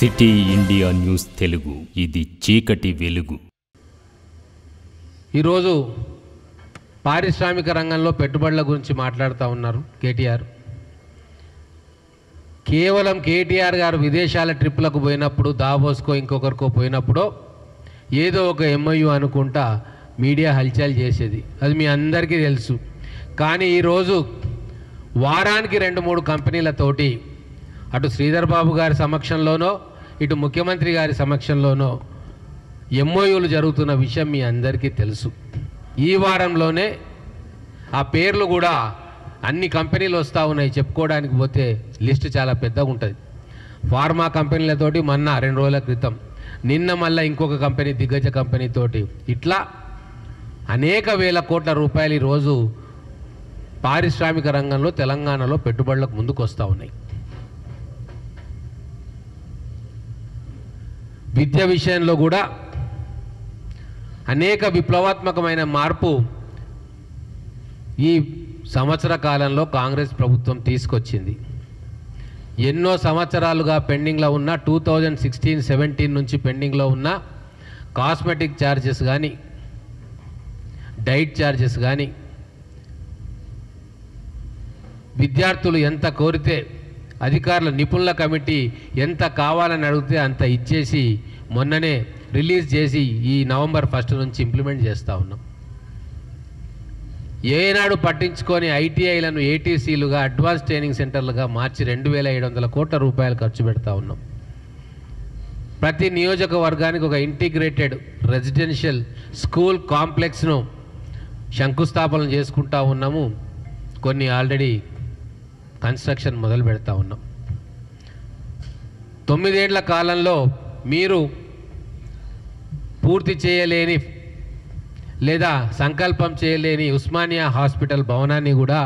City India news Telugu, ఇది చీకటి వెలుగు. ఈరోజు పారిశ్రామిక రంగంలో పెట్టుబడుల గురించి మాట్లాడుతూ ఉన్నారు కేటీఆర్. కేవలం కేటీఆర్ గారు విదేశాల ట్రిప్పులకు పోయినప్పుడు, దావోస్కో ఇంకొకరికో పోయినప్పుడు ఏదో ఒక ఎంఐయు అనుకుంటా మీడియా హల్చల్ చేసేది, అది మీ అందరికీ తెలుసు. కానీ ఈరోజు వారానికి 2-3 కంపెనీలతోటి అటు శ్రీధర్ బాబు గారి సమక్షంలోనో ఇటు ముఖ్యమంత్రి గారి సమక్షంలోనో ఎంఓయూలు జరుగుతున్న విషయం మీ అందరికీ తెలుసు. ఈ వారంలోనే ఆ పేర్లు కూడా అన్ని కంపెనీలు వస్తూ ఉన్నాయి. చెప్పుకోవడానికి పోతే లిస్ట్ చాలా పెద్దగా ఉంటుంది. ఫార్మా కంపెనీలతోటి మొన్న 2 రోజుల క్రితం, నిన్న మళ్ళీ ఇంకొక కంపెనీ, దిగ్గజ కంపెనీతోటి, ఇట్లా అనేక వేల కోట్ల రూపాయలు ఈరోజు పారిశ్రామిక రంగంలో తెలంగాణలో పెట్టుబడులకు ముందుకు వస్తూ ఉన్నాయి. విద్య విషయంలో కూడా అనేక విప్లవాత్మకమైన మార్పు ఈ సంవత్సర కాలంలో కాంగ్రెస్ ప్రభుత్వం తీసుకొచ్చింది. ఎన్నో సంవత్సరాలుగా పెండింగ్లో ఉన్న 2016-17 నుంచి పెండింగ్లో ఉన్న కాస్మెటిక్ ఛార్జెస్ కానీ, డైట్ ఛార్జెస్ కానీ, విద్యార్థులు ఎంత కోరితే, అధికారుల నిపుణుల కమిటీ ఎంత కావాలని అడిగితే అంత ఇచ్చేసి మొన్ననే రిలీజ్ చేసి ఈ నవంబర్ 1 నుంచి ఇంప్లిమెంట్ చేస్తూ ఉన్నాం. ఏనాడు పట్టించుకొని ఐటీఐలను ఏటీసీలుగా, అడ్వాన్స్ ట్రైనింగ్ సెంటర్లుగా మార్చి 2700 కోట్ల రూపాయలు ఖర్చు పెడతా ఉన్నాం. ప్రతి నియోజకవర్గానికి ఒక ఇంటిగ్రేటెడ్ రెసిడెన్షియల్ స్కూల్ కాంప్లెక్స్ను శంకుస్థాపన చేసుకుంటా ఉన్నాము. కొన్ని ఆల్రెడీ కన్స్ట్రక్షన్ మొదలు పెడతా ఉన్నాం. 9 ఏళ్ల కాలంలో మీరు పూర్తి చేయలేని లేదా సంకల్పం చేయలేని ఉస్మానియా హాస్పిటల్ భవనాన్ని కూడా,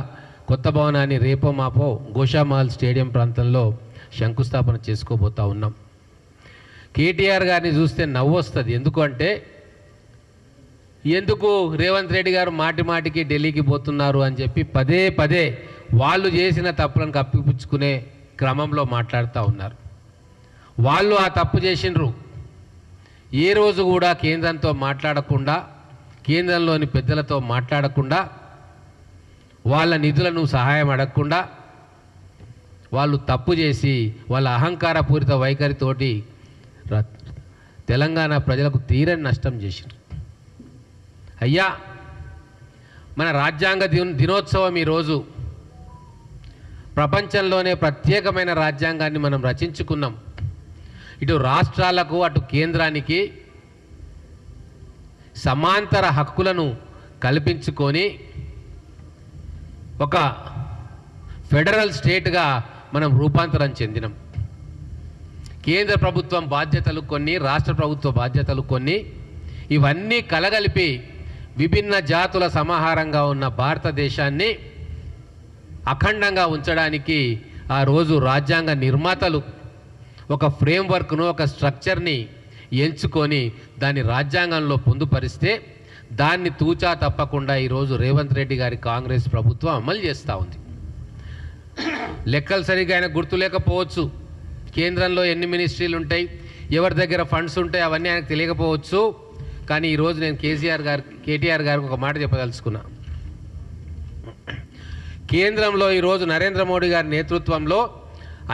కొత్త భవనాన్ని రేపో మాపో గోషామాల్ స్టేడియం ప్రాంతంలో శంకుస్థాపన చేసుకోబోతా ఉన్నాం. కేటీఆర్ గారిని చూస్తే నవ్వు వస్తుంది. ఎందుకంటే ఎందుకు రేవంత్ రెడ్డి గారు మాటి మాటికి ఢిల్లీకి పోతున్నారు అని చెప్పి పదే పదే వాళ్ళు చేసిన తప్పులను కప్పిపుచ్చుకునే క్రమంలో మాట్లాడుతూ ఉన్నారు. వాళ్ళు ఆ తప్పు చేసినరు. ఏ రోజు కూడా కేంద్రంతో మాట్లాడకుండా, కేంద్రంలోని పెద్దలతో మాట్లాడకుండా, వాళ్ళ నిధులను సహాయం అడగకుండా, వాళ్ళు తప్పు చేసి వాళ్ళ అహంకారపూరిత వైఖరితోటి తెలంగాణ ప్రజలకు తీరని నష్టం చేసినారు. అయ్యా, మన రాజ్యాంగ దినోత్సవం ఈరోజు. ప్రపంచంలోనే ప్రత్యేకమైన రాజ్యాంగాన్ని మనం రచించుకున్నాం. ఇటు రాష్ట్రాలకు అటు కేంద్రానికి సమాంతర హక్కులను కల్పించుకొని ఒక ఫెడరల్ స్టేట్గా మనం రూపాంతరం చెందినాం. కేంద్ర ప్రభుత్వం బాధ్యతలు కొన్ని, రాష్ట్ర ప్రభుత్వ బాధ్యతలు కొన్ని, ఇవన్నీ కలగలిపి విభిన్న జాతుల సమాహారంగా ఉన్న భారతదేశాన్ని అఖండంగా ఉంచడానికి ఆ రోజు రాజ్యాంగ నిర్మాతలు ఒక ఫ్రేమ్వర్క్ను, ఒక స్ట్రక్చర్ని ఎంచుకొని దాన్ని రాజ్యాంగంలో పొందుపరిస్తే దాన్ని తూచా తప్పకుండా ఈరోజు రేవంత్ రెడ్డి గారి కాంగ్రెస్ ప్రభుత్వం అమలు చేస్తూ ఉంది. లెక్కలు సరిగా ఆయన గుర్తు లేకపోవచ్చు, కేంద్రంలో ఎన్ని మినిస్ట్రీలు ఉంటాయి, ఎవరి దగ్గర ఫండ్స్ ఉంటాయి, అవన్నీ ఆయనకు తెలియకపోవచ్చు. కానీ ఈరోజు నేను కేటీఆర్ గారికి ఒక మాట చెప్పదలుచుకున్నా. కేంద్రంలో ఈరోజు నరేంద్ర మోడీ గారి నేతృత్వంలో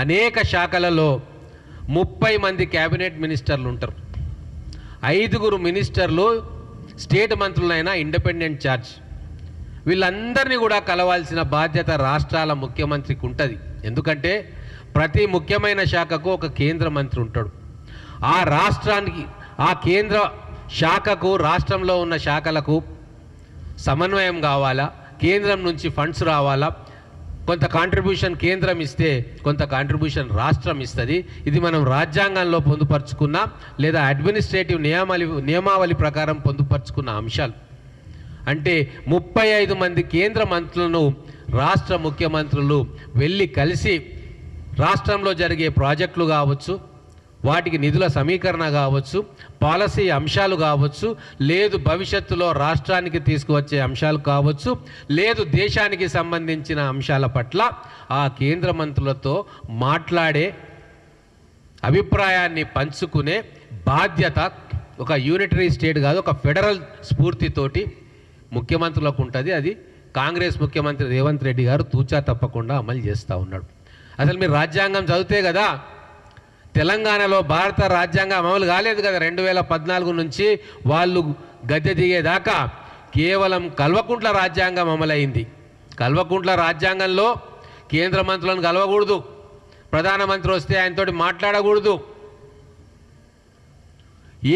అనేక శాఖలలో 30 మంది క్యాబినెట్ మినిస్టర్లు ఉంటారు. 5 మినిస్టర్లు స్టేట్ మంత్రులైనా ఇండిపెండెంట్ ఛార్జ్. వీళ్ళందరినీ కూడా కలవాల్సిన బాధ్యత రాష్ట్రాల ముఖ్యమంత్రికి ఉంటుంది. ఎందుకంటే ప్రతి ముఖ్యమైన శాఖకు ఒక కేంద్ర మంత్రి ఉంటాడు. ఆ రాష్ట్రానికి, ఆ కేంద్ర శాఖకు, రాష్ట్రంలో ఉన్న శాఖలకు సమన్వయం కావాలా, కేంద్రం నుంచి ఫండ్స్ రావాలా, కొంత కాంట్రిబ్యూషన్ కేంద్రం ఇస్తే కొంత కాంట్రిబ్యూషన్ రాష్ట్రం ఇస్తుంది. ఇది మనం రాజ్యాంగంలో పొందుపరుచుకున్న లేదా అడ్మినిస్ట్రేటివ్ నియమావళి ప్రకారం పొందుపరుచుకున్న అంశాలు. అంటే 35 మంది కేంద్ర మంత్రులను రాష్ట్ర ముఖ్యమంత్రులు వెళ్ళి కలిసి రాష్ట్రంలో జరిగే ప్రాజెక్టులు కావచ్చు, వాటికి నిధుల సమీకరణ కావచ్చు, పాలసీ అంశాలు కావచ్చు, లేదు భవిష్యత్తులో రాష్ట్రానికి తీసుకువచ్చే అంశాలు కావచ్చు, లేదు దేశానికి సంబంధించిన అంశాల పట్ల ఆ కేంద్ర మంత్రులతో మాట్లాడే అభిప్రాయాన్ని పంచుకునే బాధ్యత ఒక యూనిటరీ స్టేట్ కాదు, ఒక ఫెడరల్ స్ఫూర్తితోటి ముఖ్యమంత్రులకు ఉంటుంది. అది కాంగ్రెస్ ముఖ్యమంత్రి రేవంత్ రెడ్డి గారు తూచా తప్పకుండా అమలు చేస్తూ ఉన్నాడు. అసలు మీరు రాజ్యాంగం చదివితే కదా, తెలంగాణలో భారత రాజ్యాంగం అమలు కాలేదు కదా. 2014 నుంచి వాళ్ళు గద్దె దిగేదాకా కేవలం కల్వకుంట్ల రాజ్యాంగం అమలైంది. కల్వకుంట్ల రాజ్యాంగంలో కేంద్ర మంత్రులను కలవకూడదు, ప్రధానమంత్రి వస్తే ఆయనతోటి మాట్లాడకూడదు,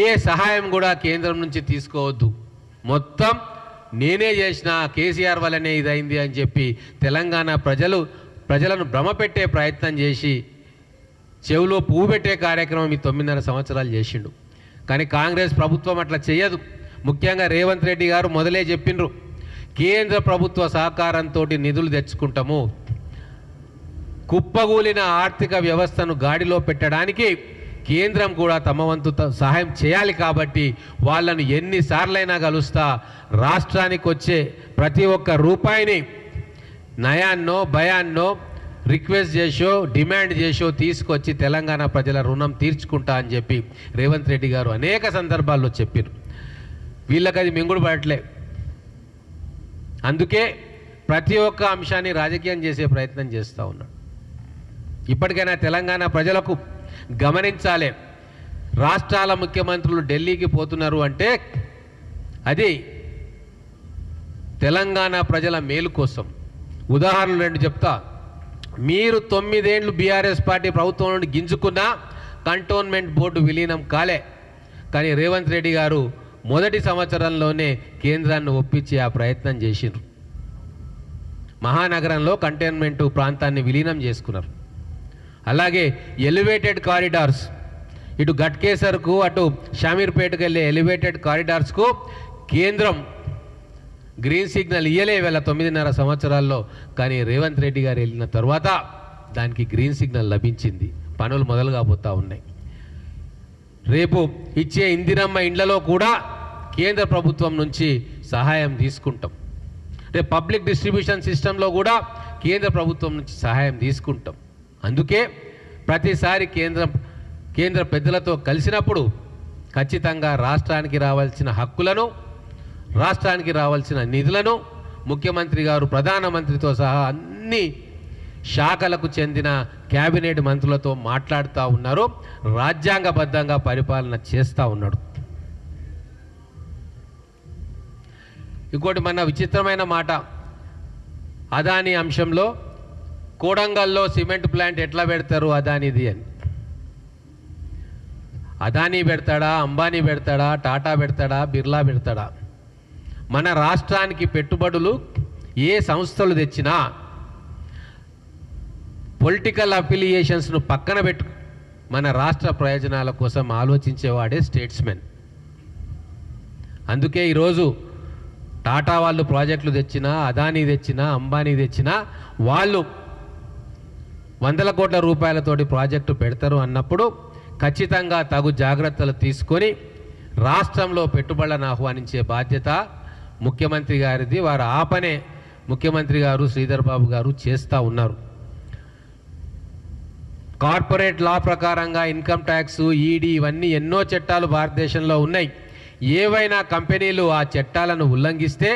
ఏ సహాయం కూడా కేంద్రం నుంచి తీసుకోవద్దు, మొత్తం నేనే చేసిన, కేసీఆర్ వల్లనే ఇదైంది అని చెప్పి తెలంగాణ ప్రజలను భ్రమపెట్టే ప్రయత్నం చేసి చెవులో పువ్వు పెట్టే కార్యక్రమం ఈ 9.5 సంవత్సరాలు చేసిండు. కానీ కాంగ్రెస్ ప్రభుత్వం అట్లా చేయదు. ముఖ్యంగా రేవంత్ రెడ్డి గారు మొదలే చెప్పిండ్రు, కేంద్ర ప్రభుత్వ సహకారంతో నిధులు తెచ్చుకుంటాము, కుప్పగూలిన ఆర్థిక వ్యవస్థను గాడిలో పెట్టడానికి కేంద్రం కూడా తమ వంతు సహాయం చేయాలి, కాబట్టి వాళ్ళను ఎన్నిసార్లైనా కలుస్తా, రాష్ట్రానికి వచ్చే ప్రతి ఒక్క రూపాయిని నయాన్నో భయాన్నో రిక్వెస్ట్ చేసో డిమాండ్ చేసో తీసుకొచ్చి తెలంగాణ ప్రజల రుణం తీర్చుకుంటా అని చెప్పి రేవంత్ రెడ్డి గారు అనేక సందర్భాల్లో చెప్పారు. వీళ్ళకి అది మింగుడు పడట్లే. అందుకే ప్రతి ఒక్క అంశాన్ని రాజకీయం చేసే ప్రయత్నం చేస్తూ ఉన్నాడు. ఇప్పటికైనా తెలంగాణ ప్రజలకు గమనించాలి, రాష్ట్రాల ముఖ్యమంత్రులు ఢిల్లీకి పోతున్నారు అంటే అది తెలంగాణ ప్రజల మేలు కోసం. ఉదాహరణలు 2 చెప్తా. మీరు 9 ఏళ్ళు బీఆర్ఎస్ పార్టీ ప్రభుత్వం నుండి గింజుకున్న కంటోన్మెంట్ బోర్డు విలీనం కాలే, కానీ రేవంత్ రెడ్డి గారు మొదటి సంవత్సరంలోనే కేంద్రాన్ని ఒప్పించి ఆ ప్రయత్నం చేసిండ్రు. మహానగరంలో కంటోన్మెంట్ ప్రాంతాన్ని విలీనం చేసుకున్నారు. అలాగే ఎలివేటెడ్ కారిడార్స్, ఇటు గట్కేసర్కు అటు షామీర్పేటకు వెళ్ళే ఎలివేటెడ్ కారిడార్స్కు కేంద్రం గ్రీన్ సిగ్నల్ ఇయ్యలే వేళ 9.5 సంవత్సరాల్లో. కానీ రేవంత్ రెడ్డి గారు వెళ్ళిన తర్వాత దానికి గ్రీన్ సిగ్నల్ లభించింది, పనులు మొదలు కాబోతూ ఉన్నాయి. రేపు ఇచ్చే ఇందిరమ్మ ఇండ్లలో కూడా కేంద్ర ప్రభుత్వం నుంచి సహాయం తీసుకుంటాం. రేపు పబ్లిక్ డిస్ట్రిబ్యూషన్ సిస్టంలో కూడా కేంద్ర ప్రభుత్వం నుంచి సహాయం తీసుకుంటాం. అందుకే ప్రతిసారి కేంద్ర పెద్దలతో కలిసినప్పుడు ఖచ్చితంగా రాష్ట్రానికి రావాల్సిన హక్కులను, రాష్ట్రానికి రావాల్సిన నిధులను ముఖ్యమంత్రి గారు ప్రధానమంత్రితో సహా అన్ని శాఖలకు చెందిన క్యాబినెట్ మంత్రులతో మాట్లాడుతూ ఉన్నారు, రాజ్యాంగబద్ధంగా పరిపాలన చేస్తూ ఉన్నాడు. ఇంకోటి మన విచిత్రమైన మాట, అదానీ అంశంలో కోడంగల్లో సిమెంట్ ప్లాంట్ ఎట్లా పెడతారు అదానిది అని. అదానీ పెడతాడా, అంబానీ పెడతాడా, టాటా పెడతాడా, బిర్లా పెడతాడా? మన రాష్ట్రానికి పెట్టుబడులు ఏ సంస్థలు తెచ్చినా పొలిటికల్ అఫిలియేషన్స్ను పక్కన పెట్టు మన రాష్ట్ర ప్రయోజనాల కోసం ఆలోచించేవాడే స్టేట్స్మెన్. అందుకే ఈరోజు టాటా వాళ్ళు ప్రాజెక్టులు తెచ్చినా, అదానీ తెచ్చినా, అంబానీ తెచ్చినా వాళ్ళు 100 కోట్ల రూపాయలతోటి ప్రాజెక్టు పెడతారు అన్నప్పుడు ఖచ్చితంగా తగు జాగ్రత్తలు తీసుకొని రాష్ట్రంలో పెట్టుబడులను ఆహ్వానించే బాధ్యత ముఖ్యమంత్రి గారిది. వారు ఆ పనే ముఖ్యమంత్రి గారు శ్రీధర్ బాబు గారు చేస్తూ ఉన్నారు. కార్పొరేట్ లా ప్రకారంగా ఇన్కమ్ ట్యాక్స్, ఈడీ ఇవన్నీ ఎన్నో చట్టాలు భారతదేశంలో ఉన్నాయి. ఏవైనా కంపెనీలు ఆ చట్టాలను ఉల్లంఘిస్తే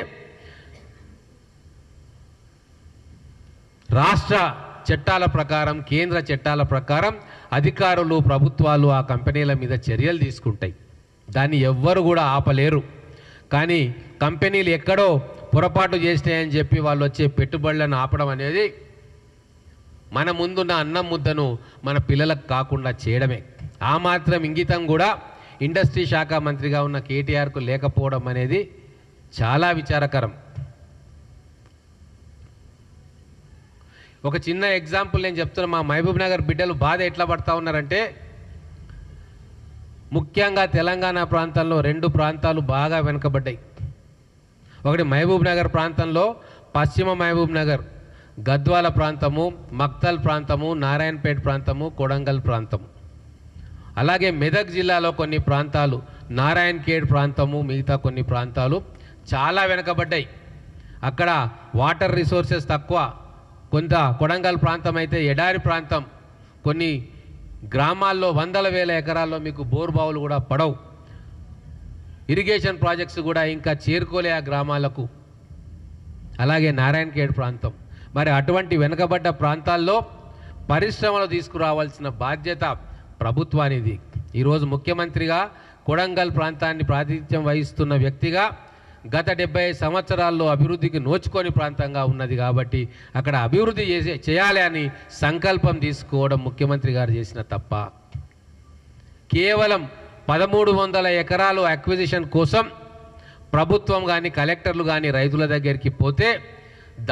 రాష్ట్ర చట్టాల ప్రకారం, కేంద్ర చట్టాల ప్రకారం అధికారులు, ప్రభుత్వాలు ఆ కంపెనీల మీద చర్యలు తీసుకుంటాయి. దాన్ని ఎవ్వరు కూడా ఆపలేరు. కానీ కంపెనీలు ఎక్కడో పొరపాటు చేసినాయని చెప్పి వాళ్ళు వచ్చే పెట్టుబడులను ఆపడం అనేది మన ముందున్న అన్నం ముద్దను మన పిల్లలకు కాకుండా చేయడమే. ఆ మాత్రం ఇంగితం కూడా ఇండస్ట్రీ శాఖ మంత్రిగా ఉన్న కేటీఆర్కు లేకపోవడం అనేది చాలా విచారకరం. ఒక చిన్న ఎగ్జాంపుల్ నేను చెప్తున్నా. మా మహబూబ్ నగర్ బిడ్డలు బాధ ఎట్లా పడతా ఉన్నారంటే, ముఖ్యంగా తెలంగాణ ప్రాంతంలో 2 ప్రాంతాలు బాగా వెనుకబడ్డాయి. ఒకటి మహబూబ్ నగర్ ప్రాంతంలో పశ్చిమ మహబూబ్ నగర్, గద్వాల ప్రాంతము, మక్తల్ ప్రాంతము, నారాయణపేట ప్రాంతము, కొడంగల్ ప్రాంతము. అలాగే మెదక్ జిల్లాలో కొన్ని ప్రాంతాలు, నారాయణఖేడ్ ప్రాంతము, మిగతా కొన్ని ప్రాంతాలు చాలా వెనుకబడ్డాయి. అక్కడ వాటర్ రిసోర్సెస్ తక్కువ. కొంత కొడంగల్ ప్రాంతం అయితే ఎడారి ప్రాంతం, కొన్ని గ్రామాల్లో వందల వేల ఎకరాల్లో మీకు బోర్ బావులు కూడా పడవు. ఇరిగేషన్ ప్రాజెక్ట్స్ కూడా ఇంకా చేరుకోలే ఆ గ్రామాలకు. అలాగే నారాయణఖేడ్ ప్రాంతం. మరి అటువంటి వెనుకబడ్డ ప్రాంతాల్లో పరిశ్రమలు తీసుకురావాల్సిన బాధ్యత ప్రభుత్వానిది. ఈరోజు ముఖ్యమంత్రిగా కొడంగల్ ప్రాంతాన్ని ప్రాతినిధ్యం వహిస్తున్న వ్యక్తిగా గత 75 సంవత్సరాల్లో అభివృద్ధికి నోచుకొని ప్రాంతంగా ఉన్నది కాబట్టి అక్కడ అభివృద్ధి చేయాలి అని సంకల్పం తీసుకోవడం ముఖ్యమంత్రి గారు చేసిన తప్ప. కేవలం 1300 ఎకరాలు అక్విజిషన్ కోసం ప్రభుత్వం కానీ కలెక్టర్లు కానీ రైతుల దగ్గరికి పోతే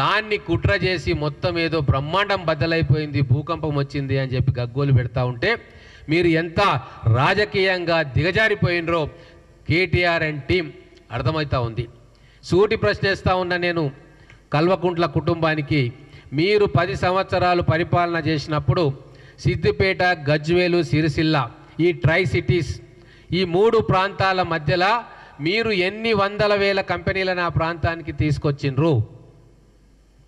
దాన్ని కుట్ర చేసి మొత్తం ఏదో బ్రహ్మాండం బద్దలైపోయింది, భూకంపం వచ్చింది అని చెప్పి గగ్గోలు పెడతా ఉంటే మీరు ఎంత రాజకీయంగా దిగజారిపోయినరో కేటీఆర్ అండ్ టీం అర్థమవుతా ఉంది. సూటి ప్రశ్నిస్తూ ఉన్న నేను కల్వకుంట్ల కుటుంబానికి, మీరు 10 సంవత్సరాలు పరిపాలన చేసినప్పుడు సిద్దిపేట, గజ్వేలు, సిరిసిల్ల ఈ ట్రై సిటీస్ ఈ 3 ప్రాంతాల మధ్యలో మీరు ఎన్ని వందల వేల కంపెనీలను ఆ ప్రాంతానికి తీసుకొచ్చిండ్రు?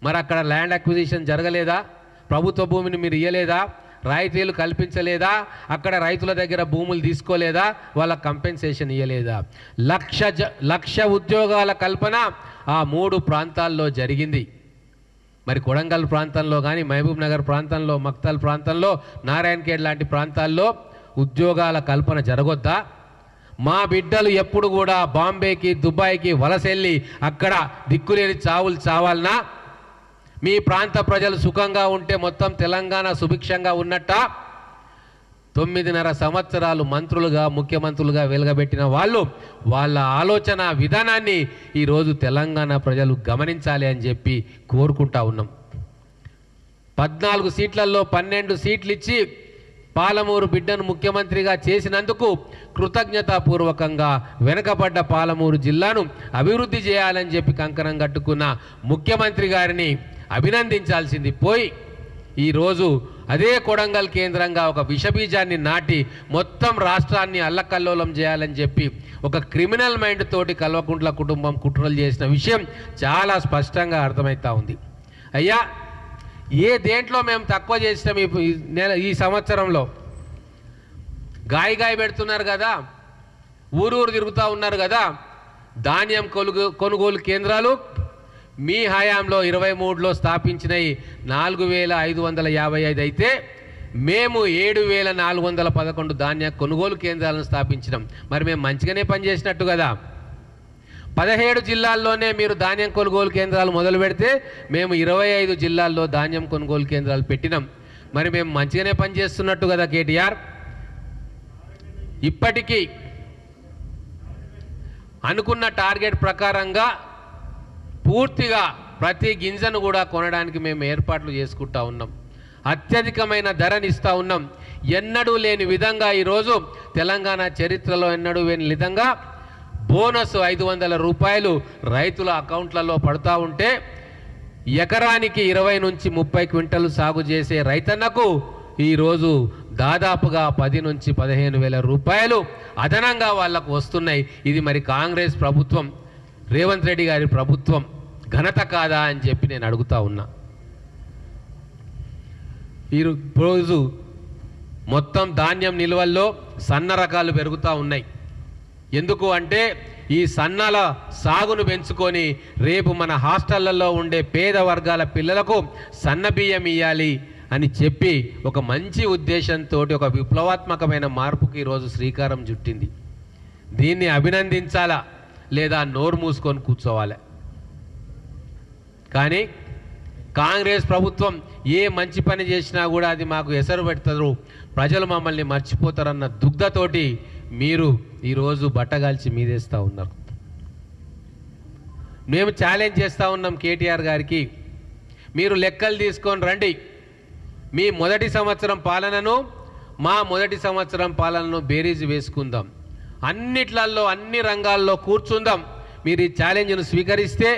మరి అక్కడ ల్యాండ్ అక్విజిషన్ జరగలేదా? ప్రభుత్వ భూమిని మీరు ఇయ్యలేదా? రాయితీలు కల్పించలేదా? అక్కడ రైతుల దగ్గర భూములు తీసుకోలేదా? వాళ్ళ కంపెన్సేషన్ ఇయ్యలేదా? లక్ష ఉద్యోగాల కల్పన ఆ 3 ప్రాంతాల్లో జరిగింది. మరి కొడంగల్ ప్రాంతంలో కానీ, మహబూబ్ నగర్ ప్రాంతంలో, మక్తల్ ప్రాంతంలో, నారాయణఖేడ్ లాంటి ప్రాంతాల్లో ఉద్యోగాల కల్పన జరగొద్దా? మా బిడ్డలు ఎప్పుడు కూడా బాంబేకి, దుబాయ్కి వలసెళ్ళి అక్కడ దిక్కులేని చావులు చావాలనా? మీ ప్రాంత ప్రజలు సుఖంగా ఉంటే మొత్తం తెలంగాణ సుభిక్షంగా ఉన్నట్ట? 9.5 సంవత్సరాలు మంత్రులుగా, ముఖ్యమంత్రులుగా వెలగబెట్టిన వాళ్ళు వాళ్ళ ఆలోచన విధానాన్ని ఈరోజు తెలంగాణ ప్రజలు గమనించాలి అని చెప్పి కోరుకుంటా ఉన్నాం. 14 సీట్లలో 12 సీట్లు ఇచ్చి పాలమూరు బిడ్డను ముఖ్యమంత్రిగా చేసినందుకు కృతజ్ఞతాపూర్వకంగా వెనకబడ్డ పాలమూరు జిల్లాను అభివృద్ధి చేయాలని చెప్పి కంకణం కట్టుకున్న ముఖ్యమంత్రి గారిని అభినందించాల్సింది పోయి ఈరోజు అదే కొడంగల్ కేంద్రంగా ఒక విషబీజాన్ని నాటి మొత్తం రాష్ట్రాన్ని అల్లకల్లోలం చేయాలని చెప్పి ఒక క్రిమినల్ మైండ్ తోటి కల్వకుంట్ల కుటుంబం కుట్రలు చేసిన విషయం చాలా స్పష్టంగా అర్థమవుతా ఉంది. అయ్యా, ఏ దేంట్లో మేము తక్కువ చేసినాం ఈ సంవత్సరంలో? గాయ పెడుతున్నారు కదా, ఊరూరు తిరుగుతూ ఉన్నారు కదా. ధాన్యం కొనుగోలు కేంద్రాలు మీ హయాంలో 23లో స్థాపించినవి 4555 అయితే మేము 7411 ధాన్య కొనుగోలు కేంద్రాలను స్థాపించినాం. మరి మేము మంచిగానే పనిచేసినట్టు కదా. 17 జిల్లాల్లోనే మీరు ధాన్యం కొనుగోలు కేంద్రాలు మొదలు పెడితే మేము 25 జిల్లాల్లో ధాన్యం కొనుగోలు కేంద్రాలు పెట్టినాం. మరి మేము మంచిగానే పనిచేస్తున్నట్టు కదా కేటీఆర్. ఇప్పటికీ అనుకున్న టార్గెట్ ప్రకారంగా పూర్తిగా ప్రతి గింజను కూడా కొనడానికి మేము ఏర్పాట్లు చేసుకుంటా ఉన్నాం. అత్యధికమైన ధరని ఇస్తూ ఉన్నాం. ఎన్నడూ లేని విధంగా ఈరోజు తెలంగాణ చరిత్రలో ఎన్నడూ లేని విధంగా బోనస్ 500 రూపాయలు రైతుల అకౌంట్లలో పడుతూ ఉంటే ఎకరానికి 20 నుంచి 30 క్వింటలు సాగు చేసే రైతన్నకు ఈరోజు దాదాపుగా 10 నుంచి 15 వేల రూపాయలు అదనంగా వాళ్లకు వస్తున్నాయి. ఇది మరి కాంగ్రెస్ ప్రభుత్వం, రేవంత్ రెడ్డి గారి ప్రభుత్వం ఘనత కాదా అని చెప్పి నేను అడుగుతా ఉన్నా. ఈరోజు మొత్తం ధాన్యం నిల్వల్లో సన్న రకాలు పెరుగుతూ ఉన్నాయి. ఎందుకు అంటే ఈ సన్నల సాగును పెంచుకొని రేపు మన హాస్టళ్లలో ఉండే పేద వర్గాల పిల్లలకు సన్న బియ్యం ఇవ్వాలి అని చెప్పి ఒక మంచి ఉద్దేశంతో ఒక విప్లవాత్మకమైన మార్పుకి ఈరోజు శ్రీకారం చుట్టింది. దీన్ని అభినందించాలా లేదా నోరు మూసుకొని కూర్చోవాలి? కానీ కాంగ్రెస్ ప్రభుత్వం ఏ మంచి పని చేసినా కూడా అది మాకు ఎసరు పెడతారు, ప్రజలు మమ్మల్ని మర్చిపోతారన్న దుగ్ధతోటి మీరు ఈరోజు బట్టగాల్చి మీదేస్తూ ఉన్నారు. మేము ఛాలెంజ్ చేస్తూ ఉన్నాం కేటీఆర్ గారికి, మీరు లెక్కలు తీసుకొని రండి. మీ మొదటి సంవత్సరం పాలనను మా మొదటి సంవత్సరం పాలనను బేరీజు వేసుకుందాం, అన్నిట్లలో అన్ని రంగాల్లో కూర్చుందాం. మీరు ఈ ఛాలెంజ్ను స్వీకరిస్తే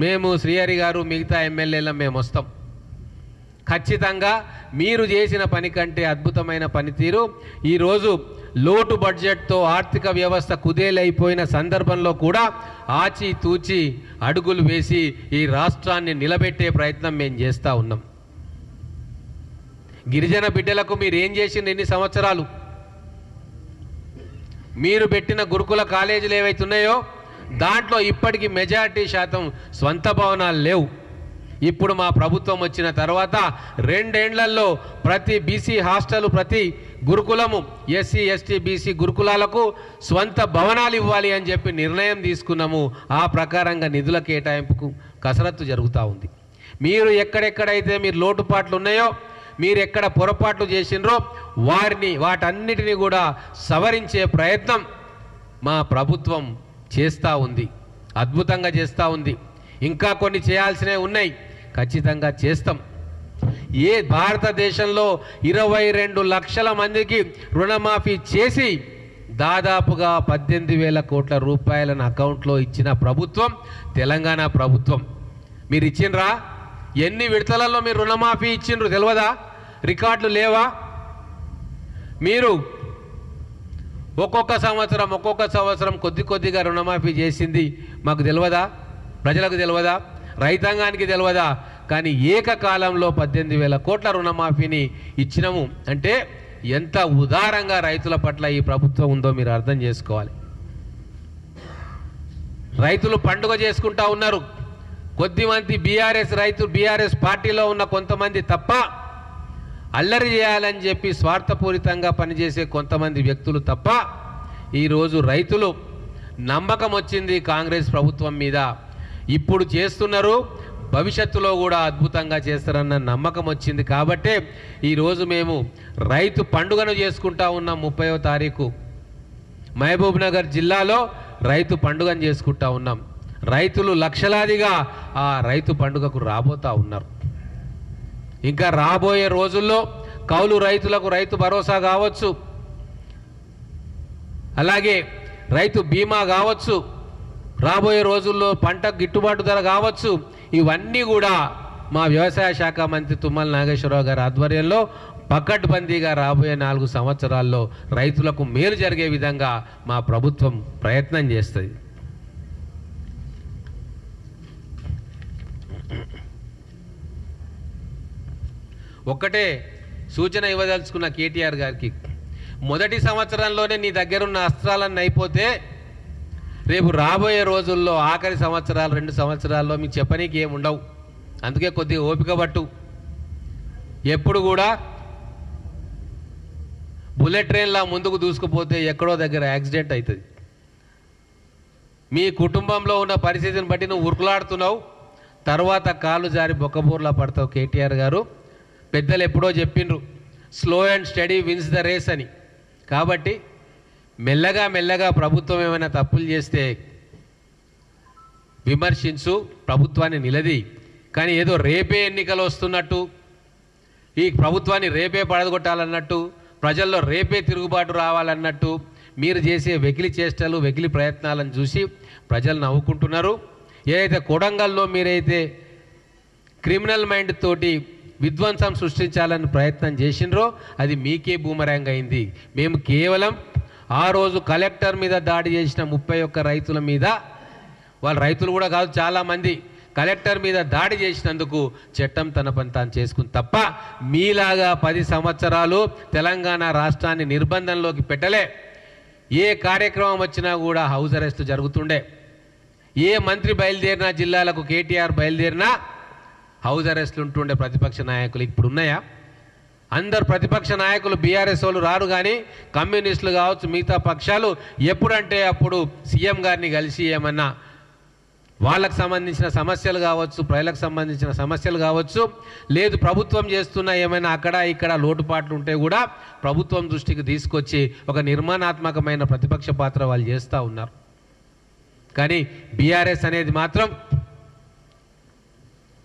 మేము శ్రీహరి గారు మిగతా ఎమ్మెల్యేల మేము వస్తాం. ఖచ్చితంగా మీరు చేసిన పని కంటే అద్భుతమైన పనితీరు ఈరోజు లోటు బడ్జెట్తో ఆర్థిక వ్యవస్థ కుదేలైపోయిన సందర్భంలో కూడా ఆచితూచి అడుగులు వేసి ఈ రాష్ట్రాన్ని నిలబెట్టే ప్రయత్నం మేము చేస్తూ ఉన్నాం. గిరిజన బిడ్డలకు మీరు ఏం చేసిండ్రు ఎన్ని సంవత్సరాలు? మీరు పెట్టిన గురుకుల కాలేజీలు ఏవైతే ఉన్నాయో దాంట్లో ఇప్పటికీ మెజారిటీ శాతం స్వంత భవనాలు లేవు. ఇప్పుడు మా ప్రభుత్వం వచ్చిన తర్వాత 2 ఏళ్లలో ప్రతి బీసీ హాస్టల్, ప్రతి గురుకులము ఎస్సీ ఎస్టీ బీసీ గురుకులాలకు స్వంత భవనాలు ఇవ్వాలి అని చెప్పి నిర్ణయం తీసుకున్నాము. ఆ ప్రకారంగా నిధుల కేటాయింపుకు కసరత్తు జరుగుతూ ఉంది. మీరు ఎక్కడెక్కడైతే మీరు లోటుపాట్లు ఉన్నాయో, మీరు ఎక్కడ పొరపాట్లు చేసినరో వాటన్నిటినీ కూడా సవరించే ప్రయత్నం మా ప్రభుత్వం చేస్తూ ఉంది. అద్భుతంగా చేస్తూ ఉంది. ఇంకా కొన్ని చేయాల్సినవి ఉన్నాయి, ఖచ్చితంగా చేస్తాం. భారతదేశంలో 22 లక్షల మందికి రుణమాఫీ చేసి దాదాపుగా 18,000 కోట్ల రూపాయలను అకౌంట్లో ఇచ్చిన ప్రభుత్వం తెలంగాణ ప్రభుత్వం. మీరు ఇచ్చిండ్రా? ఎన్ని విడతలలో మీరు రుణమాఫీ ఇచ్చిండ్రు తెలియదా? రికార్డులు లేవా? మీరు ఒక్కొక్క సంవత్సరం కొద్దిగా రుణమాఫీ చేసింది మాకు తెలియదా? ప్రజలకు తెలియదా? రైతాంగానికి తెలియదా? కానీ ఏకకాలంలో 18,000 కోట్ల రుణమాఫీని ఇచ్చినాము అంటే ఎంత ఉదారంగా రైతుల పట్ల ఈ ప్రభుత్వం ఉందో మీరు అర్థం చేసుకోవాలి. రైతులు పండుగ చేసుకుంటా ఉన్నారు. కొద్దిమంది బీఆర్ఎస్ పార్టీలో ఉన్న కొంతమంది తప్ప, అల్లరి చేయాలని చెప్పి స్వార్థపూరితంగా పనిచేసే కొంతమంది వ్యక్తులు తప్ప ఈరోజు రైతులు నమ్మకం వచ్చింది కాంగ్రెస్ ప్రభుత్వం మీద. ఇప్పుడు చేస్తున్నారు, భవిష్యత్తులో కూడా అద్భుతంగా చేస్తారన్న నమ్మకం వచ్చింది. కాబట్టే ఈరోజు మేము రైతు పండుగను చేసుకుంటా ఉన్నాం. 30వ తారీఖు మహబూబ్నగర్ జిల్లాలో రైతు పండుగను చేసుకుంటా ఉన్నాం. రైతులు లక్షలాదిగా ఆ రైతు పండుగకు రాబోతా ఉన్నారు. ఇంకా రాబోయే రోజుల్లో కౌలు రైతులకు రైతు భరోసా కావచ్చు, అలాగే రైతు బీమా కావచ్చు, రాబోయే రోజుల్లో పంట గిట్టుబాటు ధర కావచ్చు, ఇవన్నీ కూడా మా వ్యవసాయ శాఖ మంత్రి తుమ్మల నాగేశ్వరరావు గారి ఆధ్వర్యంలో పకడ్బందీగా రాబోయే 4 సంవత్సరాల్లో రైతులకు మేలు జరిగే విధంగా మా ప్రభుత్వం ప్రయత్నం చేస్తుంది. ఒక్కటే సూచన ఇవ్వదలుచుకున్న కేటీఆర్ గారికి, మొదటి సంవత్సరంలోనే నీ దగ్గరున్న అస్త్రాలన్నీ అయిపోతే రేపు రాబోయే రోజుల్లో ఆఖరి సంవత్సరాలు 2 సంవత్సరాల్లో మీకు చెప్పనీకి ఏమి ఉండవు. అందుకే కొద్దిగా ఓపిక పట్టు. ఎప్పుడు కూడా బుల్లెట్ ట్రైన్లా ముందుకు దూసుకుపోతే ఎక్కడో దగ్గర యాక్సిడెంట్ అవుతుంది. మీ కుటుంబంలో ఉన్న పరిస్థితిని బట్టి నువ్వు ఉరుకులాడుతున్నావు, తర్వాత కాళ్ళు జారి బొక్కబూర్లా పడతావు. కేటీఆర్ గారు పెద్దలు ఎప్పుడో చెప్పిండ్రు, slow and steady wins the race అని. కాబట్టి మెల్లగా ప్రభుత్వం ఏమైనా తప్పులు చేస్తే విమర్శించు, ప్రభుత్వాన్ని నిలది. కానీ ఏదో రేపే ఎన్నికలు వస్తున్నట్టు, ఈ ప్రభుత్వాన్ని రేపే పడగొట్టాలన్నట్టు, ప్రజల్లో రేపే తిరుగుబాటు రావాలన్నట్టు మీరు చేసే వెకిలి చేష్టలు, వెకిలి ప్రయత్నాలను చూసి ప్రజలు నవ్వుకుంటున్నారు. ఏదైతే కొడంగల్లో మీరైతే క్రిమినల్ మైండ్ తోటి విధ్వంసం సృష్టించాలని ప్రయత్నం చేసినరో అది మీకే బూమరాంగ్ అయింది. మేము కేవలం ఆ రోజు కలెక్టర్ మీద దాడి చేసిన 31 రైతుల మీద, వాళ్ళు రైతులు కూడా కాదు చాలామంది, కలెక్టర్ మీద దాడి చేసినందుకు చట్టం తన పని తాను చేసుకుంది తప్ప మీలాగా 10 సంవత్సరాలు తెలంగాణ రాష్ట్రాన్ని నిర్బంధంలోకి పెట్టలే. ఏ కార్యక్రమం వచ్చినా కూడా హౌస్ అరెస్ట్ జరుగుతుండే. ఏ మంత్రి బయలుదేరినా, జిల్లాలకు కేటీఆర్ బయలుదేరినా హౌస్ అరెస్ట్లు ఉంటుండే ప్రతిపక్ష నాయకులు. ఇప్పుడు ఉన్నాయా? అందరు ప్రతిపక్ష నాయకులు బీఆర్ఎస్ వాళ్ళు రారు, కానీ కమ్యూనిస్టులు కావచ్చు, మిగతా పక్షాలు ఎప్పుడంటే అప్పుడు సీఎం గారిని కలిసి ఏమన్నా వాళ్ళకు సంబంధించిన సమస్యలు కావచ్చు, ప్రజలకు సంబంధించిన సమస్యలు కావచ్చు, లేదు ప్రభుత్వం చేస్తున్న ఏమైనా అక్కడ ఇక్కడ లోటుపాట్లు ఉంటే కూడా ప్రభుత్వం దృష్టికి తీసుకొచ్చి ఒక నిర్మాణాత్మకమైన ప్రతిపక్ష పాత్ర వాళ్ళు చేస్తూ ఉన్నారు. కానీ బీఆర్ఎస్ అనేది మాత్రం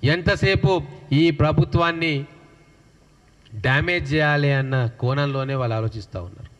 ఎంతసేపు ఈ ప్రభుత్వాన్ని డ్యామేజ్ చేయాలి అన్న కోణంలోనే వాళ్ళు ఆలోచిస్తూ ఉన్నారు.